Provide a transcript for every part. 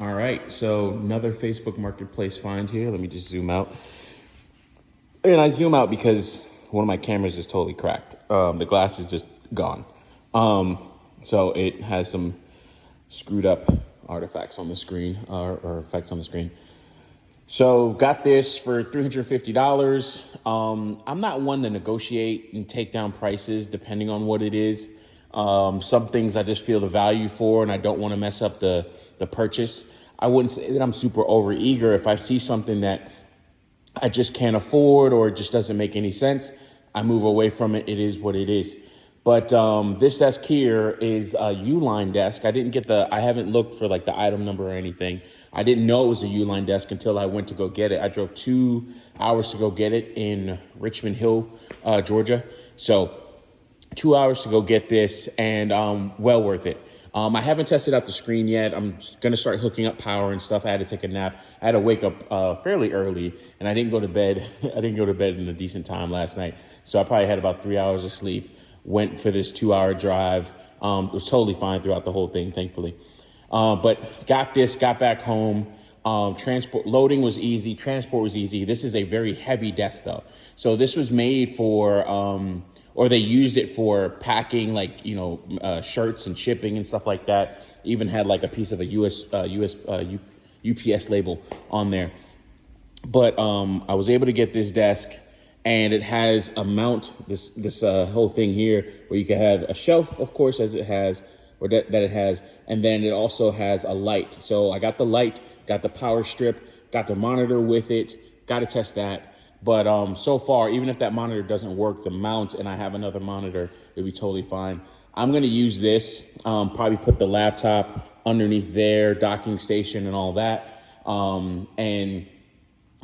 All right, so another Facebook Marketplace find here. Let me just zoom out. And I zoom out because one of my cameras is totally cracked. The glass is just gone. Um, so it has some screwed up artifacts on the screen or effects on the screen. So got this for $350. I'm not one to negotiate and take down prices depending on what it is. Some things I just feel the value for, and I don't want to mess up the purchase. I wouldn't say that I'm super over eager. If I see something that I just can't afford or it just doesn't make any sense, I move away from it. It is what it is. But this desk here is a Uline desk. I haven't looked for like the item number or anything. I didn't know it was a Uline desk until I went to go get it. I drove 2 hours to go get it in Richmond Hill, Georgia. So 2 hours to go get this, and well worth it. I haven't tested out the screen yet. I'm gonna start hooking up power and stuff. I had to take a nap. I had to wake up fairly early, and I didn't go to bed. I didn't go to bed in a decent time last night, so I probably had about 3 hours of sleep. Went for this 2 hour drive. It was totally fine throughout the whole thing, thankfully. But got back home. Transport loading was easy. Transport was easy. This is a very heavy desk though. So this was made for, or they used it for packing, like, shirts and shipping and stuff like that. Even had like a piece of a UPS label on there. But I was able to get this desk, and it has a mount, this whole thing here, where you can have a shelf, of course, as it has, or that it has, and then it also has a light. So I got the light, got the power strip, got the monitor with it, got to test that. But so far, even if that monitor doesn't work, the mount, and I have another monitor, it'll be totally fine. I'm going to use this, probably put the laptop underneath there, docking station and all that. And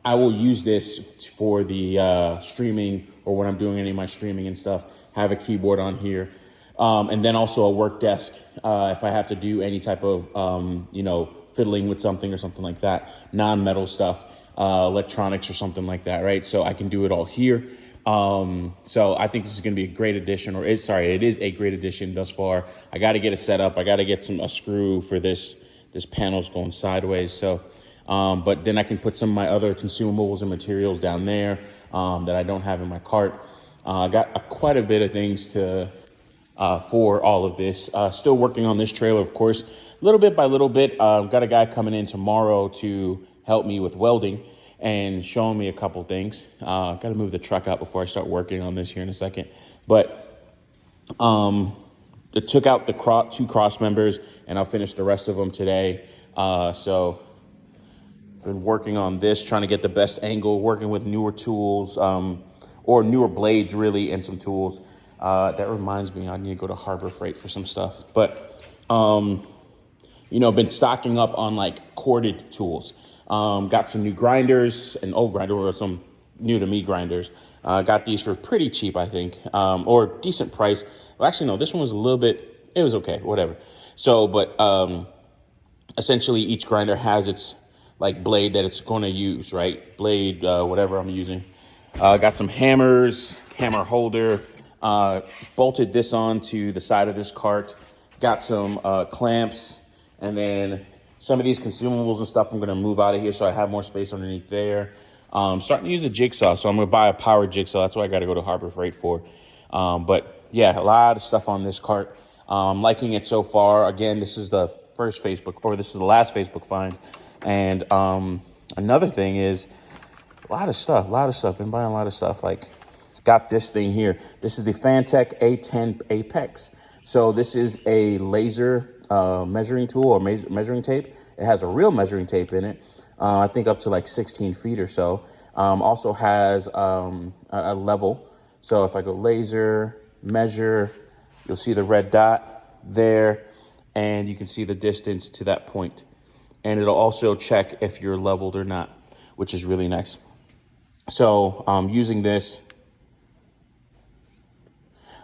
I will use this for the streaming, or when I'm doing any of my streaming and stuff. Have a keyboard on here, and then also a work desk if I have to do any type of fiddling with something or something like that, non-metal stuff, electronics or something like that, right? So I can do it all here. So I think this is going to be a great addition, it is a great addition thus far. I got to get it set up. I got to get a screw for this. This panel's going sideways, so. But then I can put some of my other consumables and materials down there that I don't have in my cart. I got quite a bit of things for all of this. Still working on this trailer, of course, little bit by little bit. Got a guy coming in tomorrow to help me with welding and showing me a couple things. Got to move the truck out before I start working on this here in a second. But it took out the two cross members, and I'll finish the rest of them today. So been working on this, trying to get the best angle, working with newer tools, or newer blades, really, and some tools. That reminds me, I need to go to Harbor Freight for some stuff. But, been stocking up on like corded tools. Got some new grinders, an old grinder, or some new to me grinders. Got these for pretty cheap, I think, or decent price. Well, actually, no, this one was a little bit, it was okay, whatever. So, but essentially each grinder has its like blade that it's going to use, right? Blade, whatever I'm using. Got some hammers, hammer holder, bolted this onto the side of this cart. Got some clamps, and then some of these consumables and stuff I'm going to move out of here so I have more space underneath there. Starting to use a jigsaw, so I'm going to buy a power jigsaw. That's what I got to go to Harbor Freight for. But yeah, a lot of stuff on this cart. Liking it so far. Again, this is the last Facebook find. And another thing is a lot of stuff. Been buying a lot of stuff. Like, got this thing here. This is the Fantech A10 Apex. So this is a laser measuring tool, or measuring tape. It has a real measuring tape in it. I think up to like 16 feet or so. Also has a level. So if I go laser, measure, you'll see the red dot there, and you can see the distance to that point. And it'll also check if you're leveled or not, which is really nice. So using this,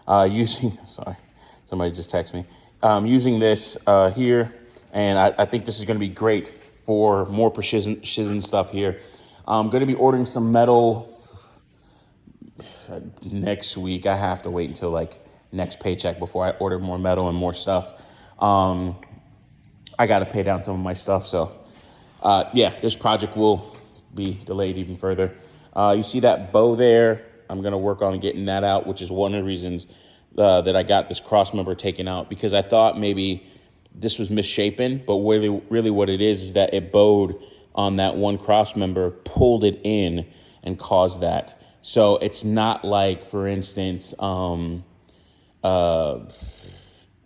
sorry, somebody just texted me. Using this here, and I think this is going to be great for more precision stuff here. I'm going to be ordering some metal next week. I have to wait until like next paycheck before I order more metal and more stuff. I got to pay down some of my stuff. So yeah, this project will be delayed even further. You see that bow there? I'm going to work on getting that out, which is one of the reasons that I got this cross member taken out, because I thought maybe this was misshapen, but really what it is that it bowed on that one cross member, pulled it in, and caused that. So it's not like, for instance,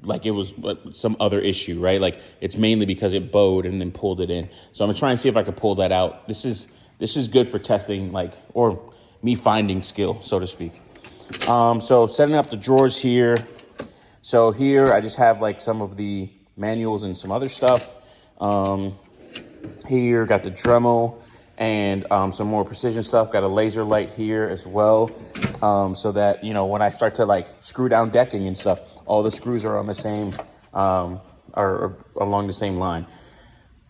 like it was some other issue, right? Like it's mainly because it bowed and then pulled it in. So I'm gonna try and see if I could pull that out. This is good for testing, like, or me finding skill, so to speak. So setting up the drawers here. So here I just have like some of the manuals and some other stuff. Here got the Dremel and some more precision stuff. Got a laser light here as well, so that, you know, when I start to like screw down decking and stuff, all the screws are on the same, are along the same line.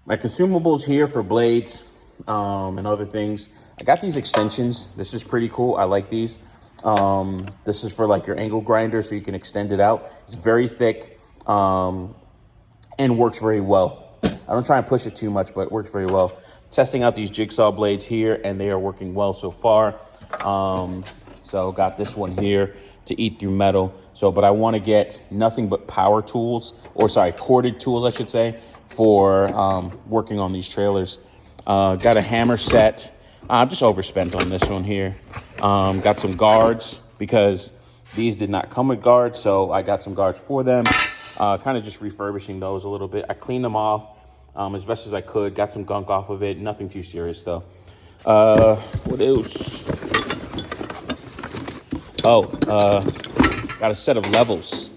My consumables here for blades and other things. I got these extensions. This is pretty cool. I like these. This is for like your angle grinder, so you can extend it out. It's very thick and works very well. I don't try and push it too much, but it works very well. Testing out these jigsaw blades here, and they are working well so far. So got this one here to eat through metal. So, but I want to get nothing but power tools, or sorry, corded tools, I should say, for working on these trailers. Got a hammer set. I'm just overspent on this one here. Got some guards because these did not come with guards, so I got some guards for them. Kind of just refurbishing those a little bit. I cleaned them off as best as I could. Got some gunk off of it. Nothing too serious though. What else? Got a set of levels,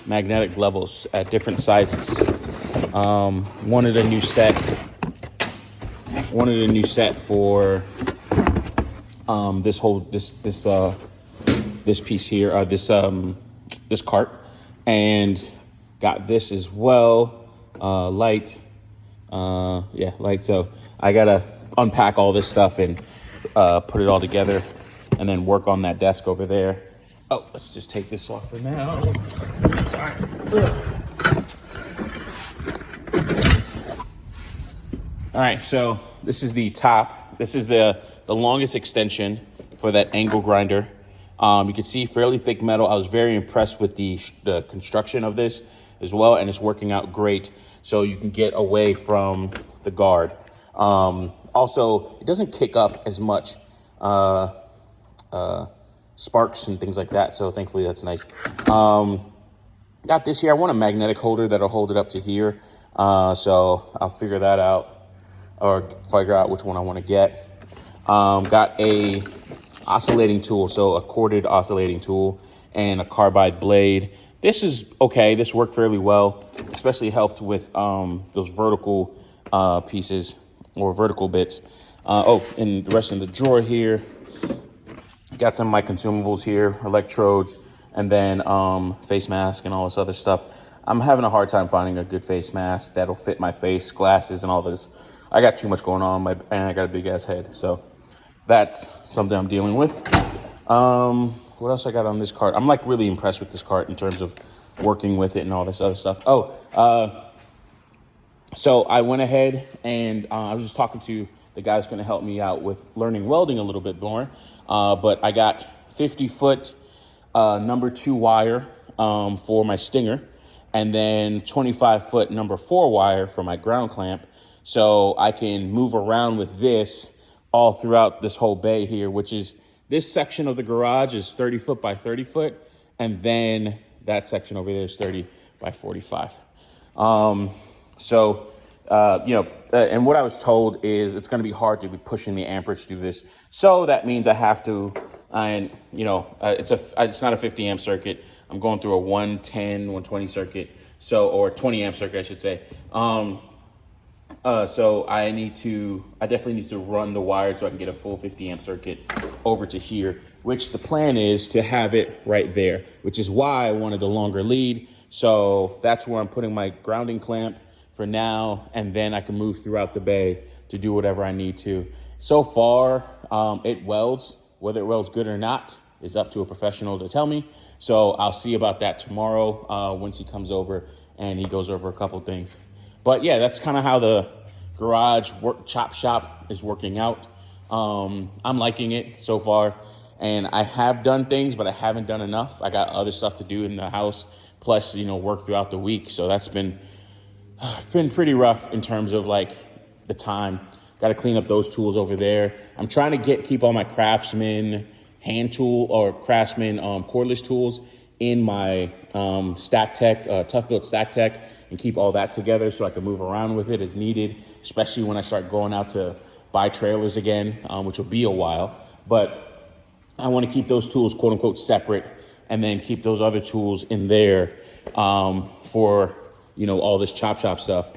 magnetic levels at different sizes. Wanted a new set for this piece here, this cart, and got this as well. Light. So I gotta unpack all this stuff and put it all together, and then work on that desk over there. Oh, let's just take this off for now. Sorry. All right, so this is the top. This is the longest extension for that angle grinder. You can see fairly thick metal. I was very impressed with the construction of this as well, and it's working out great. So you can get away from the guard. Also, it doesn't kick up as much sparks and things like that. So thankfully that's nice. Got this here. I want a magnetic holder that'll hold it up to here. So I'll figure that out, or figure out which one I want to get. Got a oscillating tool, so a corded oscillating tool, and a carbide blade. This is okay. This worked fairly well, especially helped with those vertical pieces or vertical bits. And the rest in the drawer here. Got some of my consumables here, electrodes, and then face mask and all this other stuff. I'm having a hard time finding a good face mask that'll fit my face, glasses, and all this. I got too much going on, and I got a big ass head, so that's something I'm dealing with. What else I got on this cart? I'm like really impressed with this cart in terms of working with it and all this other stuff. So I went ahead and I was just talking to the guy that's going to help me out with learning welding a little bit more. But I got 50-foot number 2 wire for my stinger, and then 25-foot number 4 wire for my ground clamp. So I can move around with this all throughout this whole bay here, which is this section of the garage is 30 foot by 30 foot. And then that section over there is 30 by 45. And what I was told is it's going to be hard to be pushing the amperage through this. So that means I have to, it's not a 50 amp circuit. I'm going through a 110, 120 circuit. Or 20 amp circuit, I should say. So I definitely need to run the wire so I can get a full 50 amp circuit over to here, which the plan is to have it right there, which is why I wanted the longer lead. So that's where I'm putting my grounding clamp for now, and then I can move throughout the bay to do whatever I need to. So far, it welds. Whether it welds good or not is up to a professional to tell me. So I'll see about that tomorrow once he comes over and he goes over a couple things. But yeah, that's kind of how the garage chop shop is working out. I'm liking it so far, and I have done things, but I haven't done enough. I got other stuff to do in the house, plus work throughout the week. So that's been pretty rough in terms of like the time. Got to clean up those tools over there. I'm trying to keep all my Craftsman hand tool or Craftsman cordless tools in my Stack Tech, Tough Built Stack Tech, and keep all that together so I can move around with it as needed, especially when I start going out to buy trailers again, which will be a while. But I want to keep those tools, quote unquote, separate, and then keep those other tools in there for, all this chop shop stuff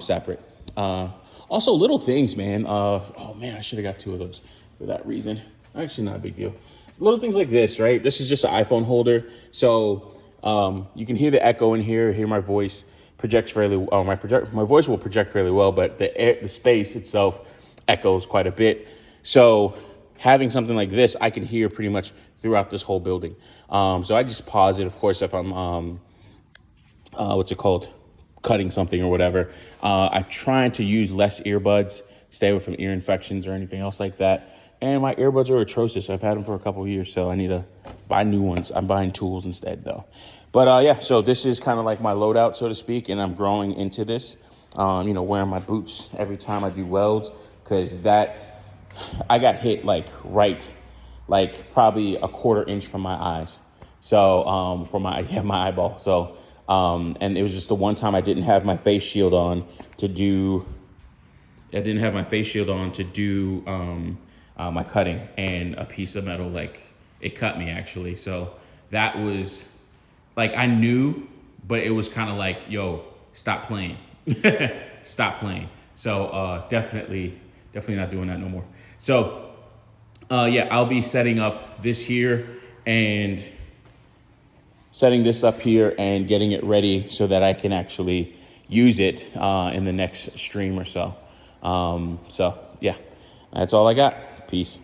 separate. Also, little things, man. Oh, man, I should have got 2 of those for that reason. Actually, not a big deal. Little things like this, right? This is just an iPhone holder. So you can hear the echo in here, hear my voice projects fairly well. My voice will project fairly well, but the space itself echoes quite a bit. So having something like this, I can hear pretty much throughout this whole building. So I just pause it, of course, if I'm, cutting something or whatever. I'm trying to use less earbuds, stay away from ear infections or anything else like that. And my earbuds are atrocious. I've had them for a couple of years, so I need to buy new ones. I'm buying tools instead, though. But yeah, so this is kind of like my loadout, so to speak, and I'm growing into this. Wearing my boots every time I do welds, because I got hit probably a quarter inch from my eyes. So from my eyeball. So and it was just the one time I didn't have my face shield on to do. My cutting, and a piece of metal it cut me actually. So that was I knew, but it was kind of like, yo, stop playing. Stop playing. So definitely not doing that no more. So yeah, I'll be setting this up here and getting it ready so that I can actually use it in the next stream or so. So yeah, that's all I got. Peace.